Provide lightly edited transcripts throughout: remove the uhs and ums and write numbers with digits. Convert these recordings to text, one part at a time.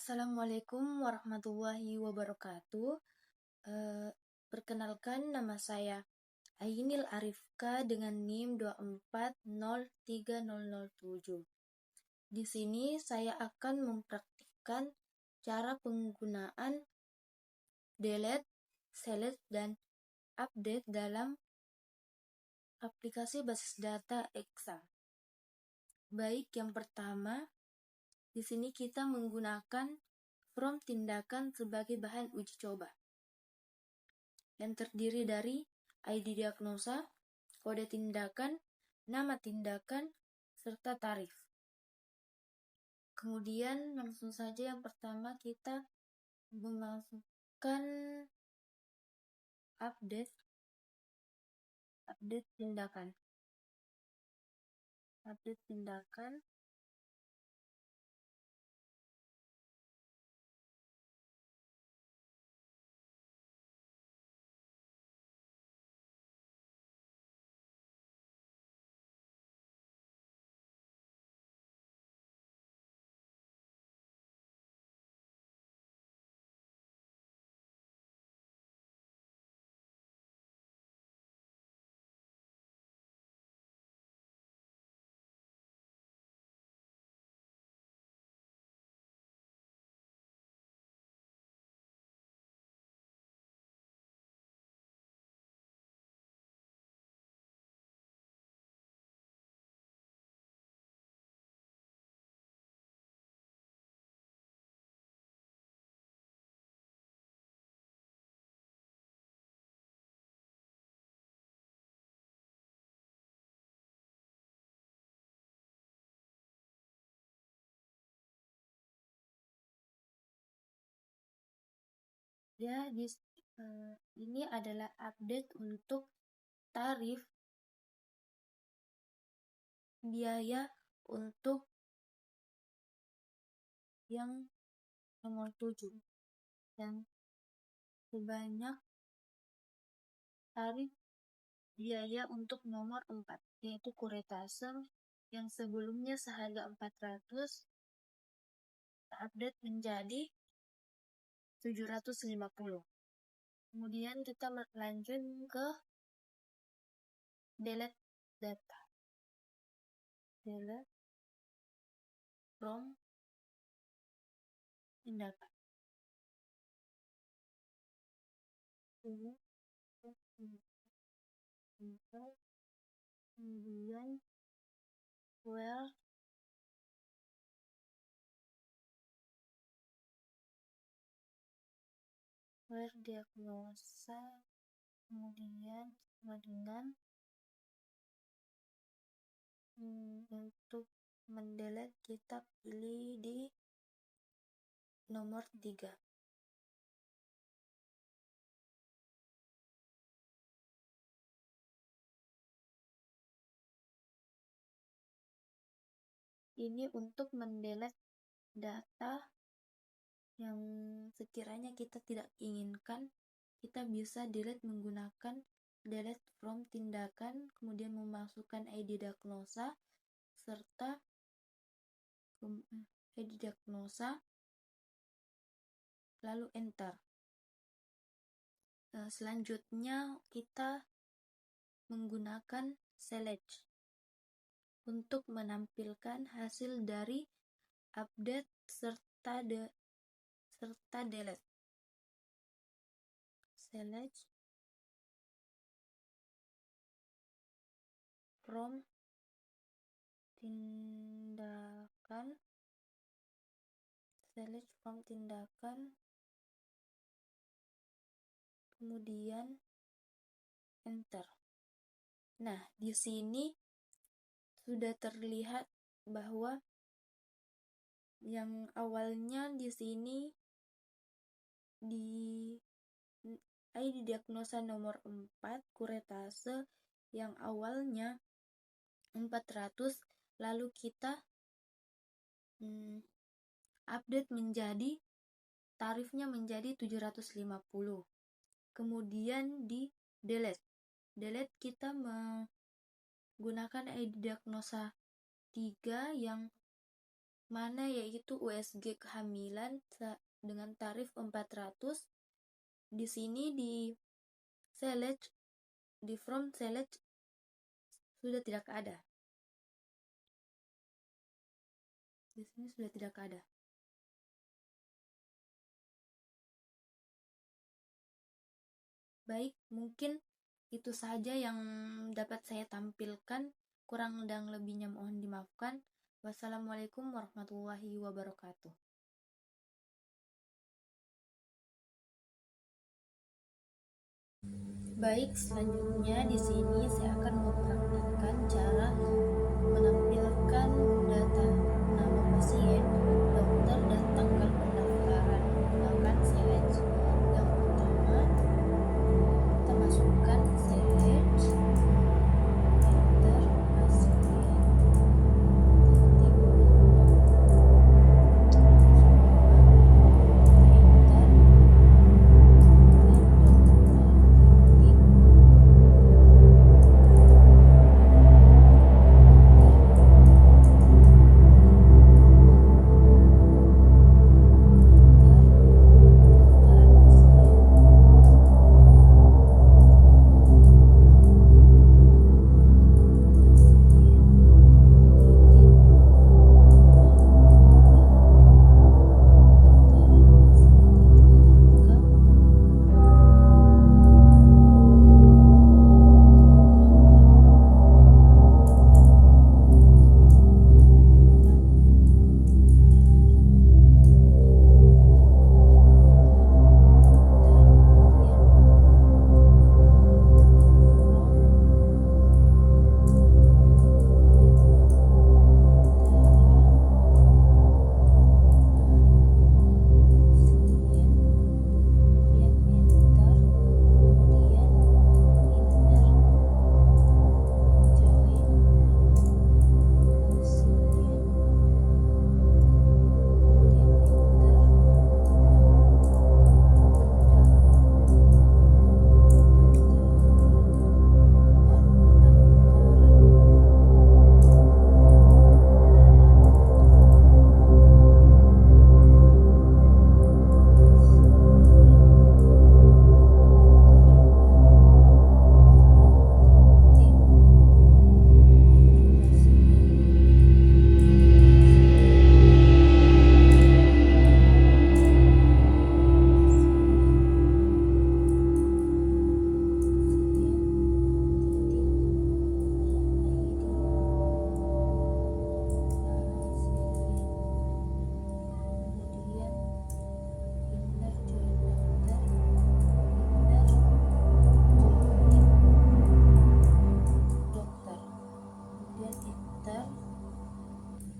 Assalamualaikum warahmatullahi wabarakatuh. Perkenalkan, nama saya Ainil Arifka dengan NIM 2403007. Di sini saya akan mempraktikkan cara penggunaan delete, select, dan update dalam aplikasi basis data Excel. Baik, yang pertama, di sini kita menggunakan from tindakan sebagai bahan uji coba yang terdiri dari ID diagnosa, kode tindakan, nama tindakan, serta tarif. Kemudian langsung saja yang pertama kita memasukkan update tindakan. Update tindakan. Ya, ini adalah update untuk tarif biaya untuk yang nomor 7 yang sebanyak tarif biaya untuk nomor 4, yaitu kuretase yang sebelumnya seharga 400 update menjadi 750. Kemudian kita lanjut ke delete data. Delete from tindakan. Kemudian where diagnosa, kemudian sama dengan untuk mendelete kita pilih di nomor 3. Ini untuk mendelete data yang sekiranya kita tidak inginkan. Kita bisa delete menggunakan delete from tindakan, kemudian memasukkan ID diagnosa serta ID diagnosa, lalu enter. Selanjutnya kita menggunakan select untuk menampilkan hasil dari update serta delete. Select from tindakan, select from tindakan, kemudian enter. Nah, di sini sudah terlihat bahwa yang awalnya di sini di ID diagnosa nomor 4 kuretase yang awalnya 400, lalu kita update menjadi tarifnya menjadi 750. Kemudian di delete kita menggunakan ID diagnosa 3 yang mana yaitu USG kehamilan dengan tarif 400. Di sini di from select sudah tidak ada. Di sini sudah tidak ada. Baik, mungkin itu saja yang dapat saya tampilkan. Kurang dan lebihnya mohon dimaafkan. Wassalamualaikum warahmatullahi wabarakatuh. Baik, selanjutnya di sini saya akan mempraktikkan cara menampilkan data nama pasien, dokter, dan tanggal pendaftaran menggunakan Select. Yang pertama, kita masukkan Select, enter pasien,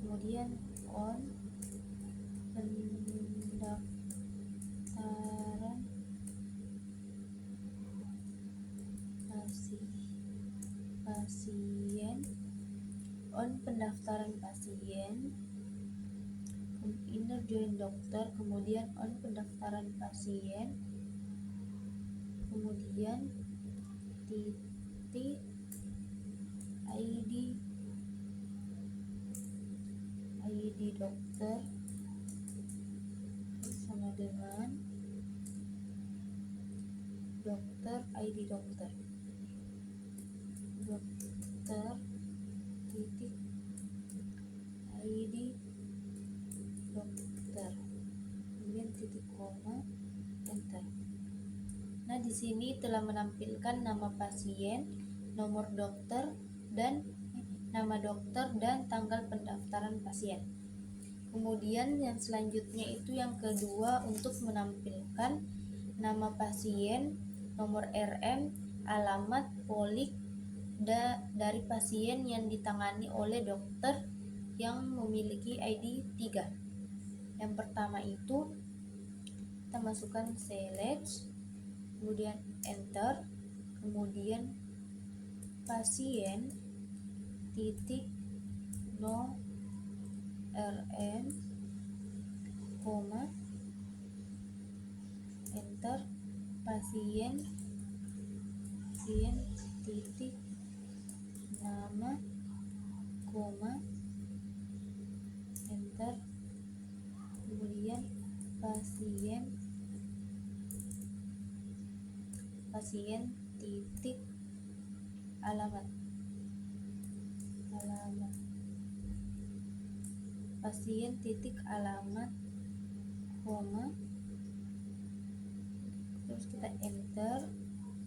kemudian on pendaftaran pasien, on pendaftaran pasien, enter join dokter, kemudian on pendaftaran pasien, kemudian titik ID dokter sama dengan dokter ID dokter titik ID dokter, kemudian titik koma, enter. Nah, di sini telah menampilkan nama pasien, nomor dokter, dan nama dokter dan tanggal pendaftaran pasien. Kemudian yang selanjutnya itu yang kedua untuk menampilkan nama pasien, nomor RM, alamat, polik dari pasien yang ditangani oleh dokter yang memiliki ID 3. Yang pertama itu kita masukkan select, kemudian enter, kemudian pasien titik no RM, koma, enter, pasien titik nama, koma, enter. enter, kemudian pasien titik alamat, pasien titik alamat, koma, terus kita enter,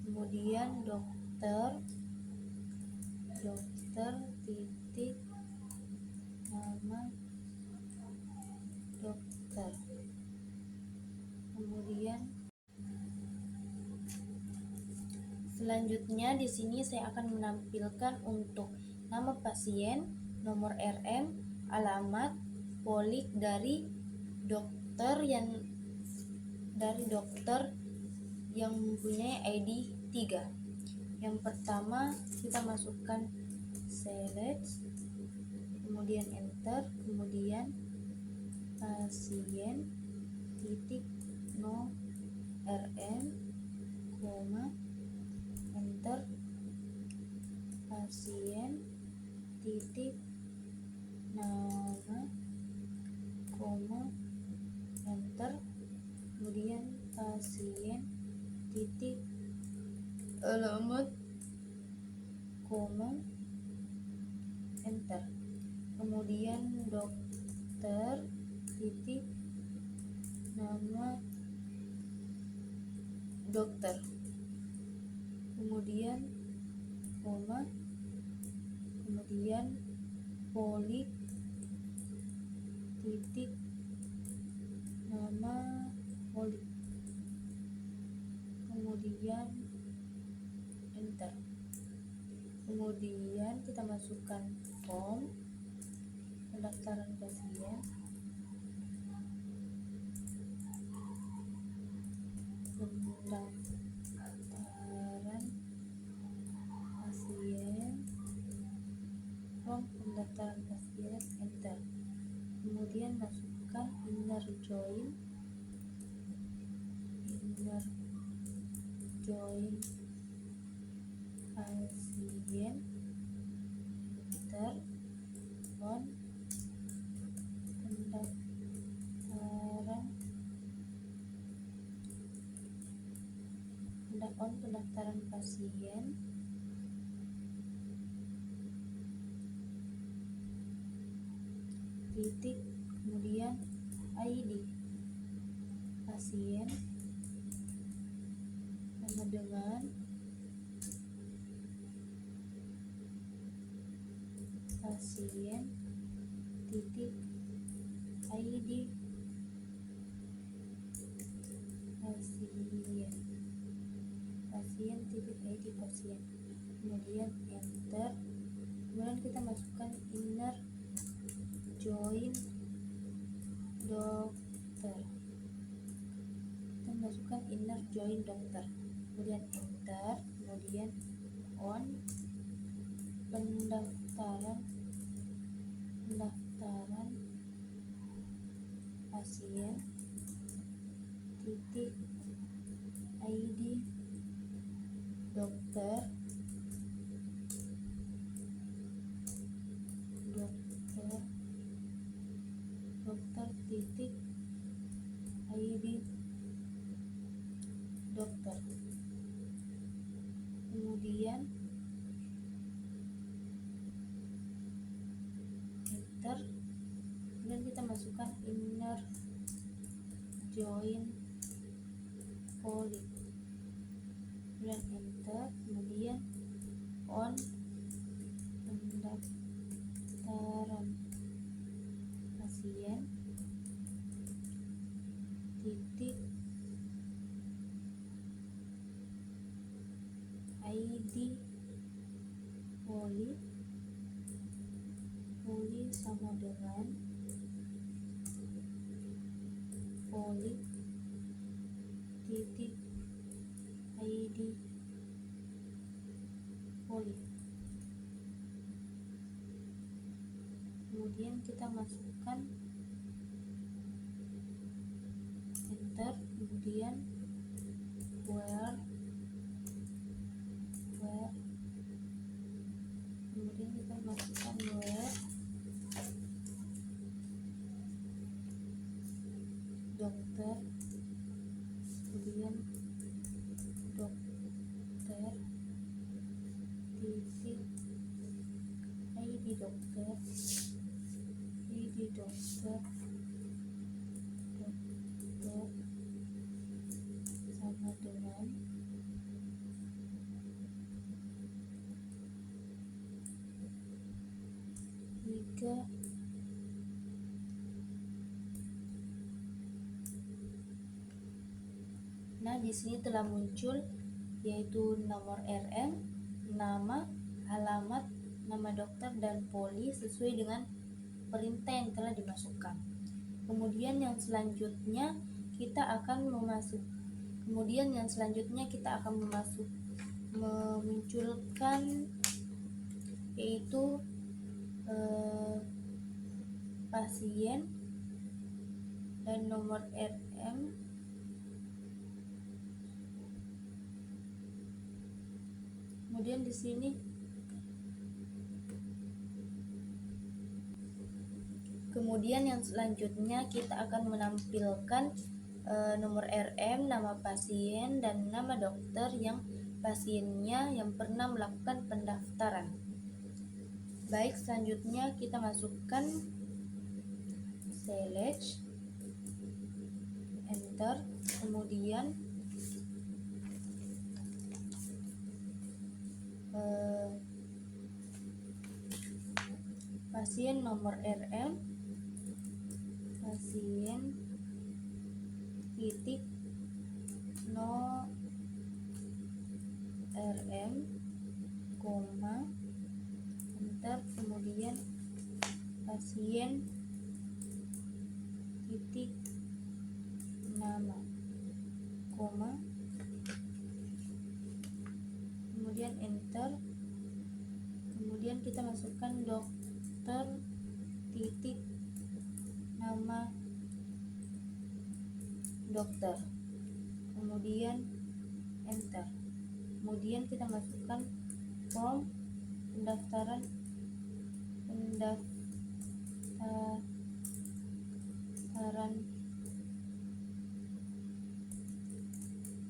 kemudian dokter titik nama dokter, kemudian selanjutnya di sini saya akan menampilkan untuk nama pasien, nomor RM, alamat, polik dari dokter yang mempunyai ID 3. Yang pertama kita masukkan select, kemudian enter, kemudian pasien titik no RM, koma, enter, pasien titik nama, koma, enter, kemudian pasien titik alamat, koma, enter, kemudian dokter titik nama dokter, kemudian koma, kemudian polik titik nama polik, kemudian enter, kemudian kita masukkan form pendaftaran pasien, form pendaftaran pasien, enter, kemudian masukkan inner join pasien, enter, on pendaftaran pasien, titik, kemudian ID pasien sama dengan pasien titik ID pasien titik ID pasien, kemudian enter, kemudian kita masukkan inner join dokter, kita masukkan inner join dokter, kemudian enter, kemudian on pendaftaran pasien titik ID dokter titik ID dokter, kemudian enter, kemudian kita masukkan inner join polik, kemudian enter, kemudian on pendaftaran pasien titik ID poli sama dengan polik titik ID polik, kemudian kita masukkan enter, kemudian where, kemudian kita masukkan where, dokter, kemudian dokter, titik, ID dokter, dokter, sama dengan tiga. Nah, di sini telah muncul yaitu nomor RM, nama, alamat, nama dokter, dan poli sesuai dengan perintah yang telah dimasukkan. Kemudian yang selanjutnya kita akan memunculkan yaitu pasien dan nomor RM. Kemudian di sini yang selanjutnya kita akan menampilkan nomor RM, nama pasien, dan nama dokter yang pasiennya yang pernah melakukan pendaftaran. Baik, selanjutnya kita masukkan select, enter, kemudian pasien nomor RM, pasien titik no RM, koma, enter, kemudian pasien titik nama, koma, kemudian enter, kemudian kita masukkan dokter titik nama dokter, kemudian enter, kemudian kita masukkan form pendaftaran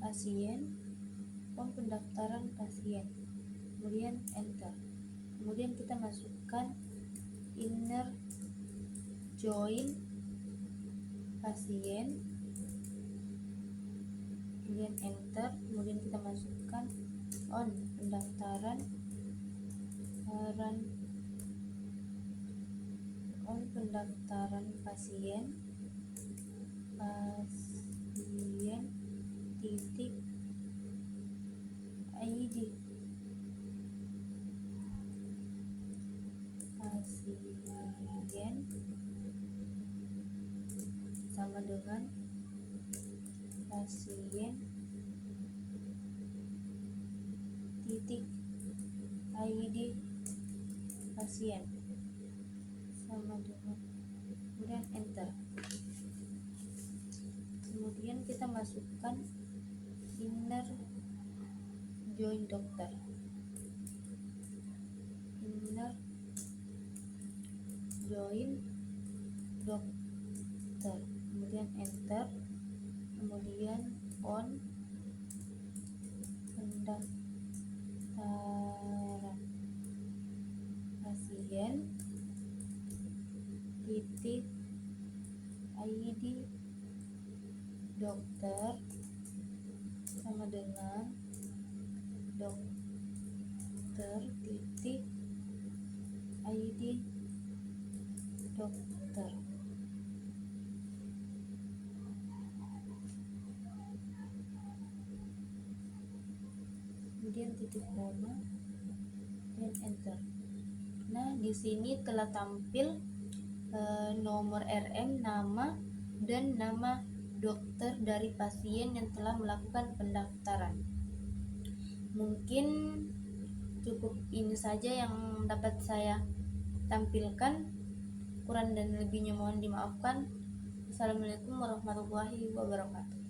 pasien, form pendaftaran pasien, kemudian enter, kemudian kita masukkan inner join pasien, kemudian enter, kemudian kita masukkan on pendaftaran pasien titik ID pasien sama dengan pasien titik ID pasien sama dengan, kemudian enter, kemudian kita masukkan inner join dokter, kemudian enter, kemudian on pendaftaran pasien titik ID dokter sama dengan dokter titik ID dokter, kemudian titik koma dan enter. Nah, di sini telah tampil nomor RM, nama, dan nama dokter dari pasien yang telah melakukan pendaftaran. Mungkin cukup ini saja yang dapat saya tampilkan. Kurang dan lebihnya mohon dimaafkan. Assalamualaikum warahmatullahi wabarakatuh.